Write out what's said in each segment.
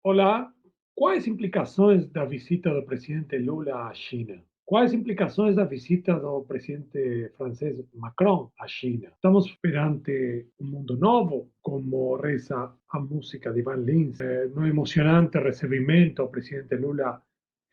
Olá, quais implicações da visita do presidente Lula à China? Quais implicações da visita do presidente francês Macron à China? Estamos perante um mundo novo, como reza a música de Ivan Lins, no emocionante recebimento ao presidente Lula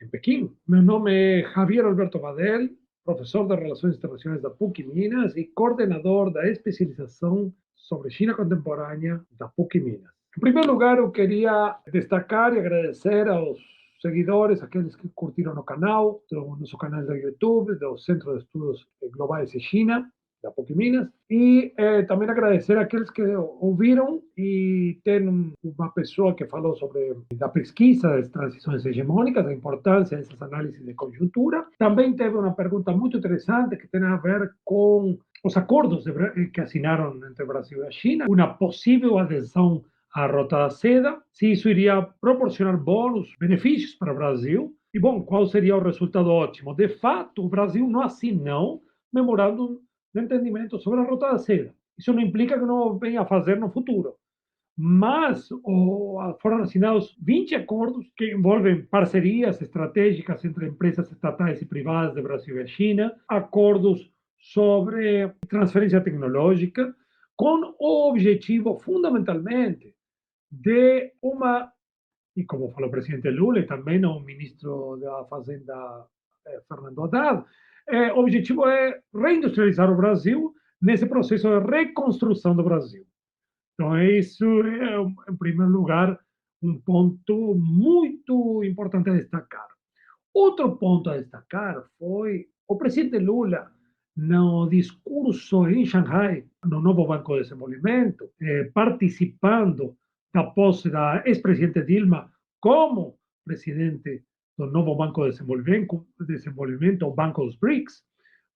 em Pequim. Meu nome é Javier Alberto Badel, professor de Relações Internacionais da PUC Minas e coordenador da especialização sobre China contemporânea da PUC Minas. Em primeiro lugar, eu queria destacar e agradecer aos seguidores, aqueles que curtiram o canal, do nosso canal do YouTube, do Centro de Estudos Globais de China, da PUC Minas, e também agradecer àqueles que ouviram e tem uma pessoa que falou sobre a pesquisa das transições hegemônicas, a importância dessas análises de conjuntura. Também teve uma pergunta muito interessante que tem a ver com os acordos que assinaram entre o Brasil e a China, uma possível adesão à Rota da Seda, se isso iria proporcionar bônus, benefícios para o Brasil, e, bom, qual seria o resultado ótimo? De fato, o Brasil não assinou memorando de entendimento sobre a Rota da Seda. Isso não implica que não venha a fazer no futuro. Mas foram assinados 20 acordos que envolvem parcerias estratégicas entre empresas estatais e privadas do Brasil e a China, acordos sobre transferência tecnológica, com o objetivo, fundamentalmente, de uma, e como falou o presidente Lula e também o ministro da Fazenda, Fernando Haddad, o objetivo é reindustrializar o Brasil nesse processo de reconstrução do Brasil. Então, isso é, em primeiro lugar, um ponto muito importante a destacar. Outro ponto a destacar foi o presidente Lula, no discurso em Xangai, no novo Banco de Desenvolvimento, participando da posse da ex-presidente Dilma como presidente do novo Banco de Desenvolvimento, o Banco dos BRICS.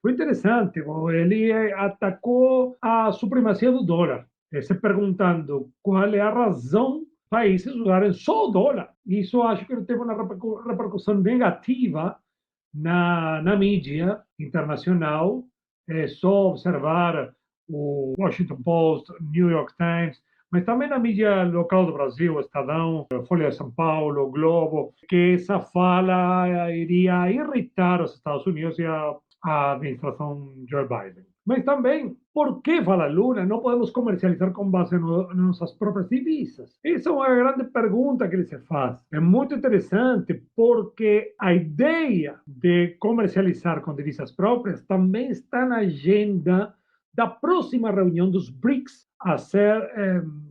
Foi interessante, ele atacou a supremacia do dólar, se perguntando qual é a razão países usarem só o dólar. Isso acho que teve uma repercussão negativa na mídia internacional. É só observar o Washington Post, New York Times, mas também na mídia local do Brasil, Estadão, Folha de São Paulo, Globo, que essa fala iria irritar os Estados Unidos e a administração Joe Biden. Mas também, por que, fala Lula, não podemos comercializar com base nas nossas próprias divisas? Essa é uma grande pergunta que ele se faz. É muito interessante porque a ideia de comercializar com divisas próprias também está na agenda da próxima reunião dos BRICS, a ser,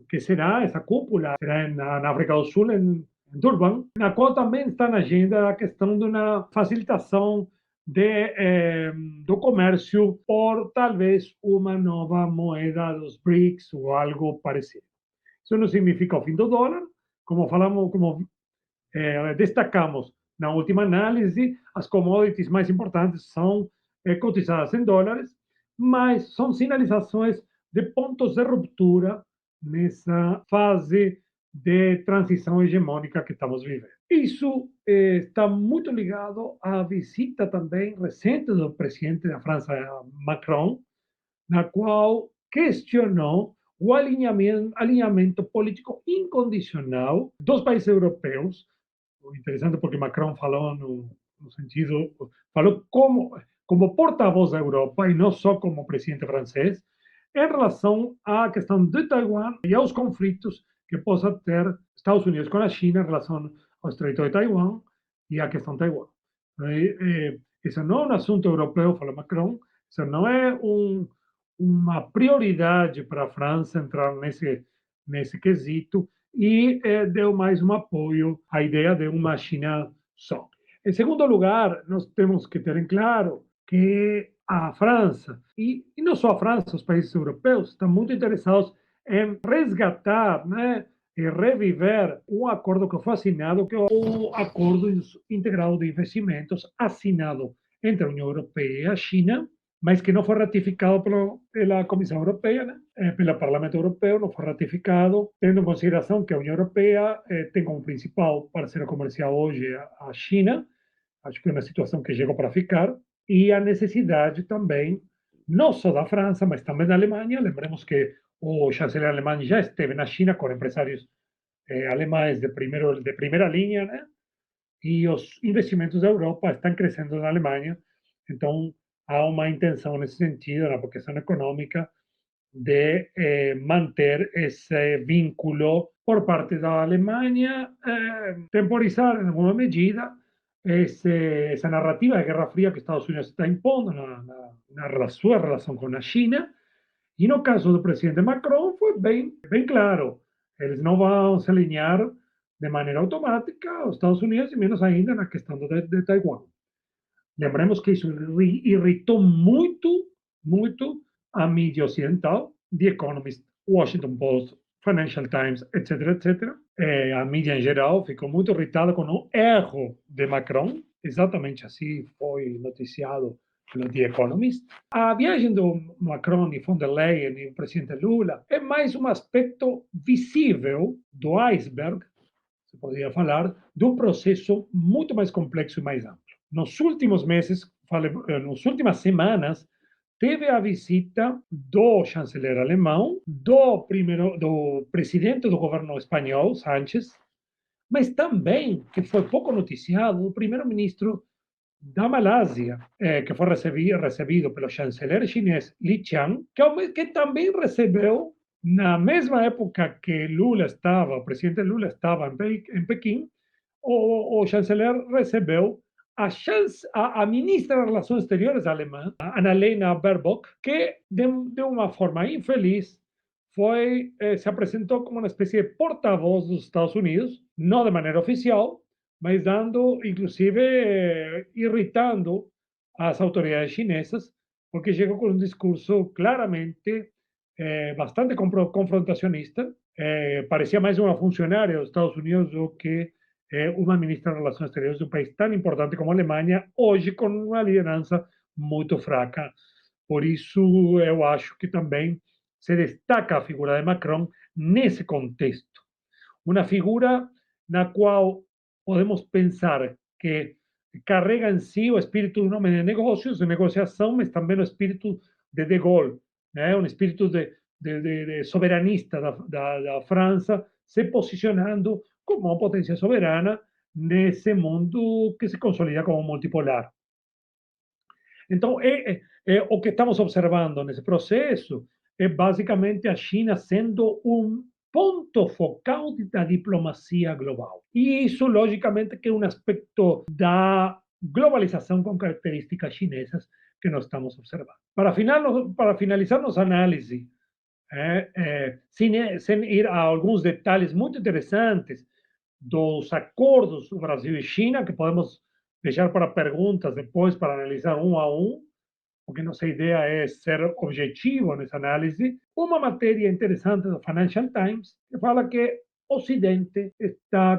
que será essa cúpula, será na África do Sul, em Durban, na qual também está na agenda a questão de uma facilitação do comércio por talvez uma nova moeda dos BRICS ou algo parecido. Isso não significa o fim do dólar, como falamos, como destacamos na última análise, as commodities mais importantes são cotizadas em dólares, mas são sinalizações de pontos de ruptura nessa fase de transição hegemônica que estamos vivendo. Isso está muito ligado à visita também recente do presidente da França, Macron, na qual questionou o alinhamento político incondicional dos países europeus. Interessante porque Macron falou no sentido, falou como porta-voz da Europa e não só como presidente francês, em relação à questão de Taiwan e aos conflitos que possa ter Estados Unidos com a China em relação ao Estreito de Taiwan e à questão de Taiwan. Isso não é um assunto europeu, falou Macron, isso não é uma prioridade para a França entrar nesse quesito e deu mais um apoio à ideia de uma China só. Em segundo lugar, nós temos que ter em claro que a França, e não só a França, os países europeus, estão muito interessados em resgatar, né, e reviver um acordo que foi assinado, que é o Acordo Integrado de Investimentos, assinado entre a União Europeia e a China, mas que não foi ratificado pela Comissão Europeia, né? Pelo Parlamento Europeu, não foi ratificado, tendo em consideração que a União Europeia tem como principal parceiro comercial hoje a China, acho que é uma situação que chegou para ficar, e a necessidade também, não só da França, mas também da Alemanha. Lembremos que o chanceler alemão já esteve na China com empresários alemães de primeira linha, né? E os investimentos da Europa estão crescendo na Alemanha, então há uma intenção nesse sentido, na questão econômica, de manter esse vínculo por parte da Alemanha, temporizar em alguma medida essa narrativa de Guerra Fria que Estados Unidos está impondo na sua relação com a China. E no caso do presidente Macron foi bem claro, eles não vão se alinhar de maneira automática aos Estados Unidos, e menos ainda na questão de Taiwan. Lembremos que isso irritou muito a mídia ocidental, The Economist, Washington Post, Financial Times, etc. A mídia em geral ficou muito irritada com o erro de Macron, exatamente assim foi noticiado pelo The Economist. A viagem do Macron e von der Leyen e o presidente Lula é mais um aspecto visível do iceberg, se poderia falar, de um processo muito mais complexo e mais amplo. Nos últimos meses, nas últimas semanas, teve a visita do chanceler alemão, do presidente do governo espanhol, Sánchez, mas também, que foi pouco noticiado, o primeiro-ministro da Malásia, que foi recebido pelo chanceler chinês Li Qiang, que também recebeu, na mesma época que Lula estava, o presidente Lula estava em Pequim, o chanceler recebeu a ministra de Relações Exteriores alemã, Annalena Baerbock, que de uma forma infeliz se apresentou como uma espécie de porta-voz dos Estados Unidos, não de maneira oficial, mas dando, inclusive, irritando as autoridades chinesas, porque chegou com um discurso claramente bastante confrontacionista. Parecia mais uma funcionária dos Estados Unidos do que uma ministra de Relações Exteriores de um país tão importante como a Alemanha, hoje com uma liderança muito fraca. Por isso, eu acho que também se destaca a figura de Macron nesse contexto. Uma figura na qual podemos pensar que carrega em si o espírito de um homem de negócios, de negociação, mas também o espírito de Gaulle, né? Um espírito de soberanista da França, se posicionando como uma potência soberana nesse mundo que se consolida como multipolar. Então, o que estamos observando nesse processo é basicamente a China sendo um ponto focal da diplomacia global. E isso, logicamente, que é um aspecto da globalização com características chinesas que nós estamos observando. Para finalizar nossa análise, sem ir a alguns detalhes muito interessantes dos acordos do Brasil e China, que podemos deixar para perguntas depois para analisar um a um, porque nossa ideia é ser objetivo nessa análise. Uma matéria interessante do Financial Times que fala que o Ocidente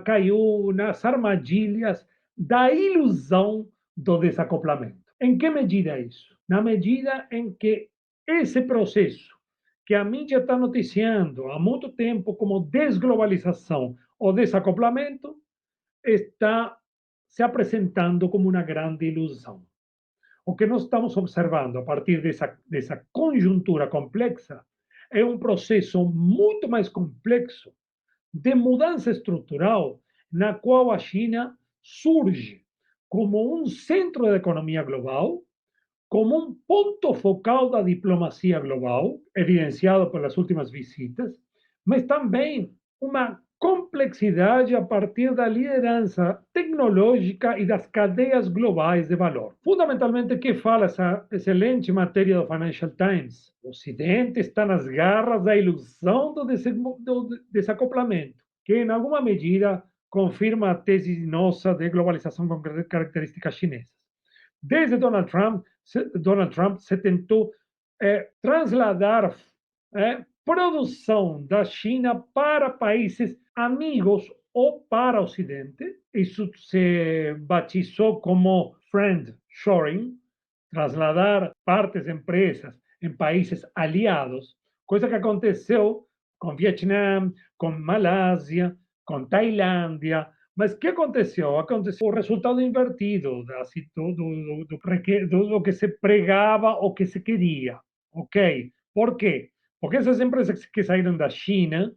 caiu nas armadilhas da ilusão do desacoplamento. Em que medida isso? Na medida em que esse processo que a mídia está noticiando há muito tempo como desglobalização ou desacoplamento está se apresentando como uma grande ilusão. O que nós estamos observando a partir dessa conjuntura complexa é um processo muito mais complexo de mudança estrutural, na qual a China surge como um centro da economia global, como um ponto focal da diplomacia global, evidenciado pelas últimas visitas, mas também uma complexidade a partir da liderança tecnológica e das cadeias globais de valor. Fundamentalmente, o que fala essa excelente matéria do Financial Times? O Ocidente está nas garras da ilusão do desacoplamento, que em alguma medida confirma a tese nossa de globalização com características chinesas. Desde Donald Trump se tentou trasladar produção da China para países amigos ou para o Ocidente. Isso se batizou como friend shoring, trasladar partes de empresas em países aliados, coisa que aconteceu com Vietnã, com Malásia, com Tailândia. Mas o que aconteceu? Aconteceu o resultado invertido do que se pregava ou que se queria. Ok? Por quê? Porque essas empresas que saíram da China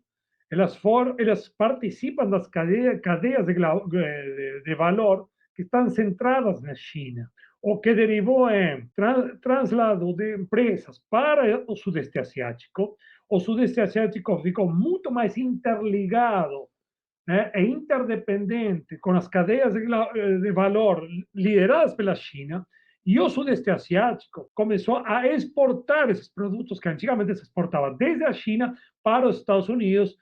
elas participam das cadeias de valor que estão centradas na China, o que derivou em traslado de empresas para o Sudeste Asiático. O Sudeste Asiático ficou muito mais interligado, né, e interdependente com as cadeias de valor lideradas pela China, e o Sudeste Asiático começou a exportar esses produtos que antigamente se exportavam desde a China para os Estados Unidos,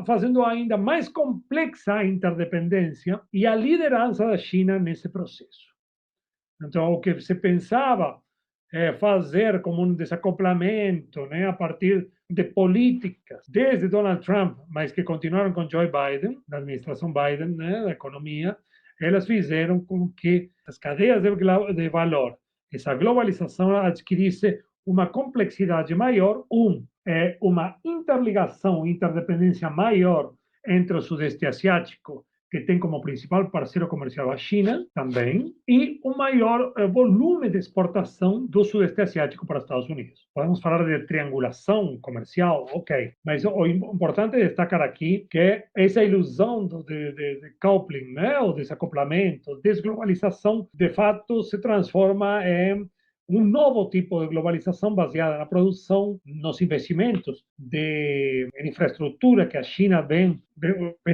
fazendo ainda mais complexa a interdependência e a liderança da China nesse processo. Então, o que se pensava fazer como um desacoplamento, né, a partir de políticas, desde Donald Trump, mas que continuaram com Joe Biden, da administração Biden, né, da economia, elas fizeram com que as cadeias de valor, essa globalização adquirisse uma complexidade maior, uma interligação, interdependência maior entre o Sudeste Asiático, que tem como principal parceiro comercial a China também, e um maior volume de exportação do Sudeste Asiático para os Estados Unidos. Podemos falar de triangulação comercial, ok, mas o importante é destacar aqui que essa ilusão de coupling, né, ou desacoplamento, desglobalização, de fato se transforma em um novo tipo de globalização baseada na produção, nos investimentos em infraestrutura que a China vem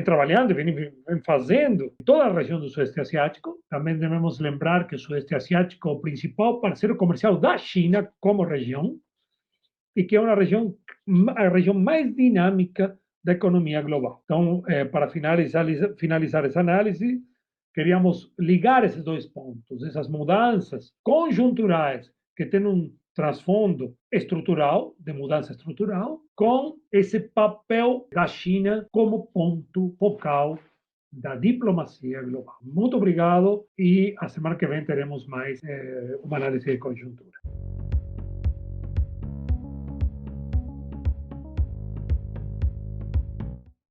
trabalhando, vem fazendo em toda a região do Sudeste Asiático. Também devemos lembrar que o Sudeste Asiático é o principal parceiro comercial da China como região e que é a região mais dinâmica da economia global. Então, para finalizar essa análise, queríamos ligar esses dois pontos, essas mudanças conjunturais que têm um trasfondo estrutural, de mudança estrutural, com esse papel da China como ponto focal da diplomacia global. Muito obrigado e a semana que vem teremos mais uma análise de conjuntura.